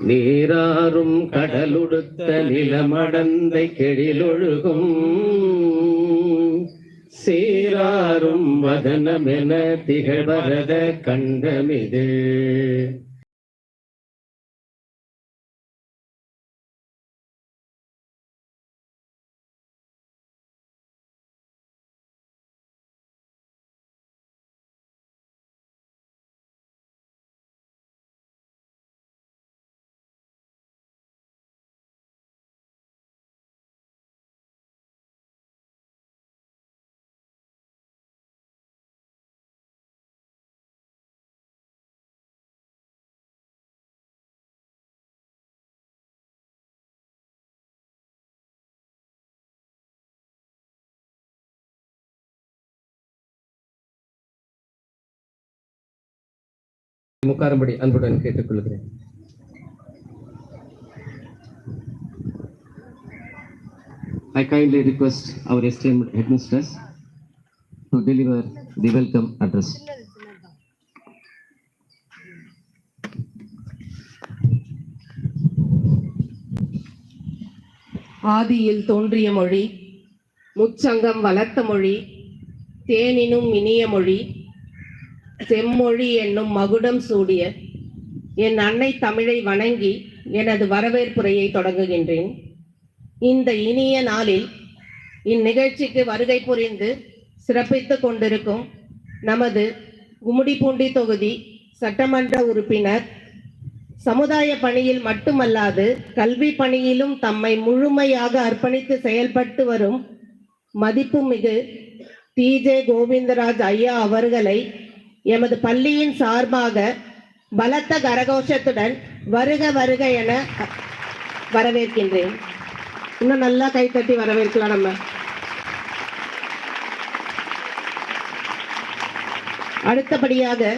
நீராறும் கடலுடுத்த நிலமடந்தை கெழிலொழுகும் சீராறும் வதனமென திகழ்வரத கண்டமிது. முக்காரம்படி அன்புடன் கேட்டுக்கொள்கிறேன். I kindly request our esteemed headmistress to deliver the welcome address. ஆதியில் தோன்றிய மொழி, முச்சங்கம் வளர்த்த மொழி, தேனினும் இனிய மொழி, செம்மொழி என்னும் மகுடம் சூடிய என் அன்னை தமிழை வணங்கி எனது வரவேற்புரையை தொடங்குகின்றேன். இந்த இனிய நாளில் இந்நிகழ்ச்சிக்கு வருகை புரிந்து சிறப்பித்துக் கொண்டிருக்கும் நமது கும்மிடிப்பூண்டி தொகுதி சட்டமன்ற உறுப்பினர், சமுதாய பணியில் மட்டுமல்லாது கல்வி பணியிலும் தம்மை முழுமையாக அர்ப்பணித்து செயல்பட்டு வரும் மதிப்புமிகு டி.ஜே. கோவிந்தராஜ் ஐயா அவர்களை எமது பள்ளியின் சார்பாக பலத்த கரகோஷத்துடன் வருக வருக என வரவேற்கின்றேன். இன்னும் நல்லா கைத்தட்டி வரவேற்கலாம். நம்ம அடுத்தபடியாக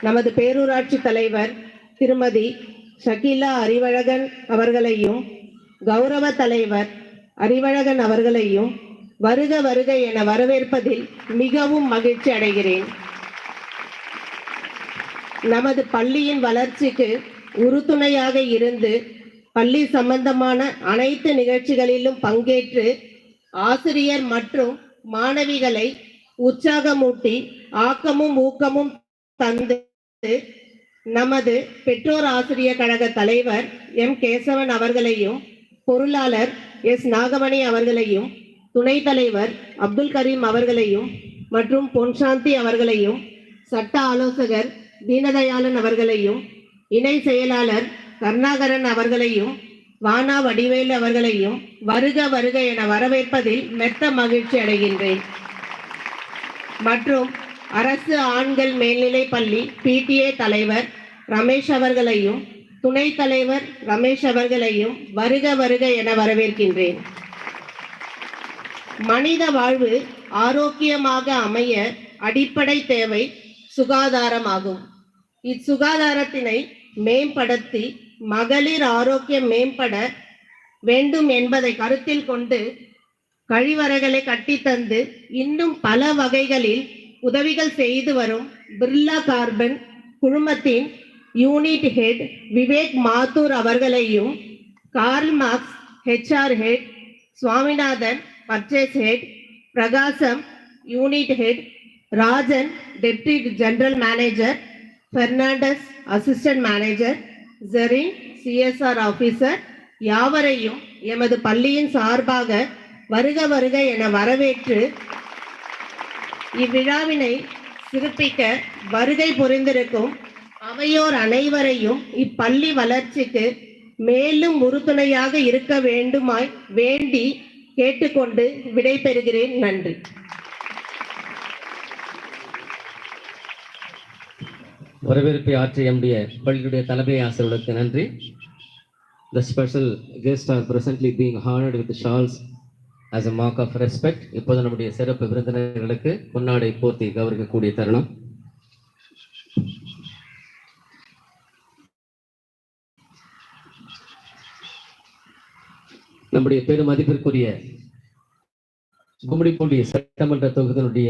நமது பேரூராட்சி தலைவர் திருமதி ஷகிலா அறிவழகன் அவர்களையும், கௌரவ தலைவர் அறிவழகன் அவர்களையும் வருக வருக என வரவேற்பதில் மிகவும் மகிழ்ச்சி அடைகிறேன். நமது பள்ளியின் வளர்ச்சிக்கு உறுதுணையாக இருந்து பள்ளி சம்பந்தமான அனைத்து நிகழ்ச்சிகளிலும் பங்கேற்று ஆசிரியர் மற்றும் மாணவிகளை உற்சாகமூட்டி ஆக்கமும் ஊக்கமும் தந்து நமது பெற்றோர் ஆசிரியர் கழக தலைவர் எம். கேசவன் அவர்களையும், பொருளாளர் எஸ். நாகமணி அவர்களையும், துணைத் தலைவர் அப்துல் கரீம் அவர்களையும் மற்றும் பொன்சாந்தி அவர்களையும், சட்ட ஆலோசகர் தீனதயாளன் அவர்களையும், இணை செயலாளர் கருணாகரன் அவர்களையும், வானா வடிவேலு அவர்களையும் வருக வருக என வரவேற்பதில் மெத்த மகிழ்ச்சி அடைகின்றேன். மற்றும் அரசு ஆண்கள் மேல்நிலை பள்ளி PTA தலைவர் ரமேஷ் அவர்களையும், துணைத் தலைவர் ரமேஷ் அவர்களையும் வருக வருக என வரவேற்கின்றேன். மனித வாழ்வு ஆரோக்கியமாக அமைய அடிப்படை தேவை சுகாதாரமாகும். இச்சுகாதாரத்தினை மேம்படுத்தி மகளிர் ஆரோக்கியம் மேம்பட வேண்டும் என்பதை கருத்தில் கொண்டு கழிவறைகளை கட்டித்தந்து இன்னும் பல வகைகளில் உதவிகள் செய்து வரும் பிர்லா கார்பன் குழுமத்தின் யூனிட் ஹெட் விவேக் மாத்தூர் அவர்களையும், Karl Marx HR head, Swaminathan purchase head, Prakasam unit head, Rajan deputy general manager, Fernandes assistant manager, Jerin CSR officer யாவரையும் எமது பள்ளியின் சார்பாக வருக வருக என வரவேற்று இவ்விழாவினை சிறப்பிக்க வருகை புரிந்திருக்கும் அவையோர் அனைவரையும் இப்பள்ளி வளர்ச்சிக்கு மேலும் உறுதுணையாக இருக்க வேண்டுமாய் வேண்டி கேட்டுக்கொண்டு விடைபெறுகிறேன். நன்றி. வரவேற்பை ஆற்றிய நம்முடைய பள்ளியுடைய தலைமை ஆசிரியர்களுக்கு நன்றி. The special guests are presently being honored with the shawls as a mark of respect. இப்போது நம்முடைய சிறப்பு விருந்தினர்களுக்கு பொன்னாடை போர்த்தி கௌரவிக்கக்கூடிய தருணம். நம்முடைய பெருமதிப்பிற்குரிய கும்மிடிப்பூண்டி சட்டமன்ற தொகுதியினுடைய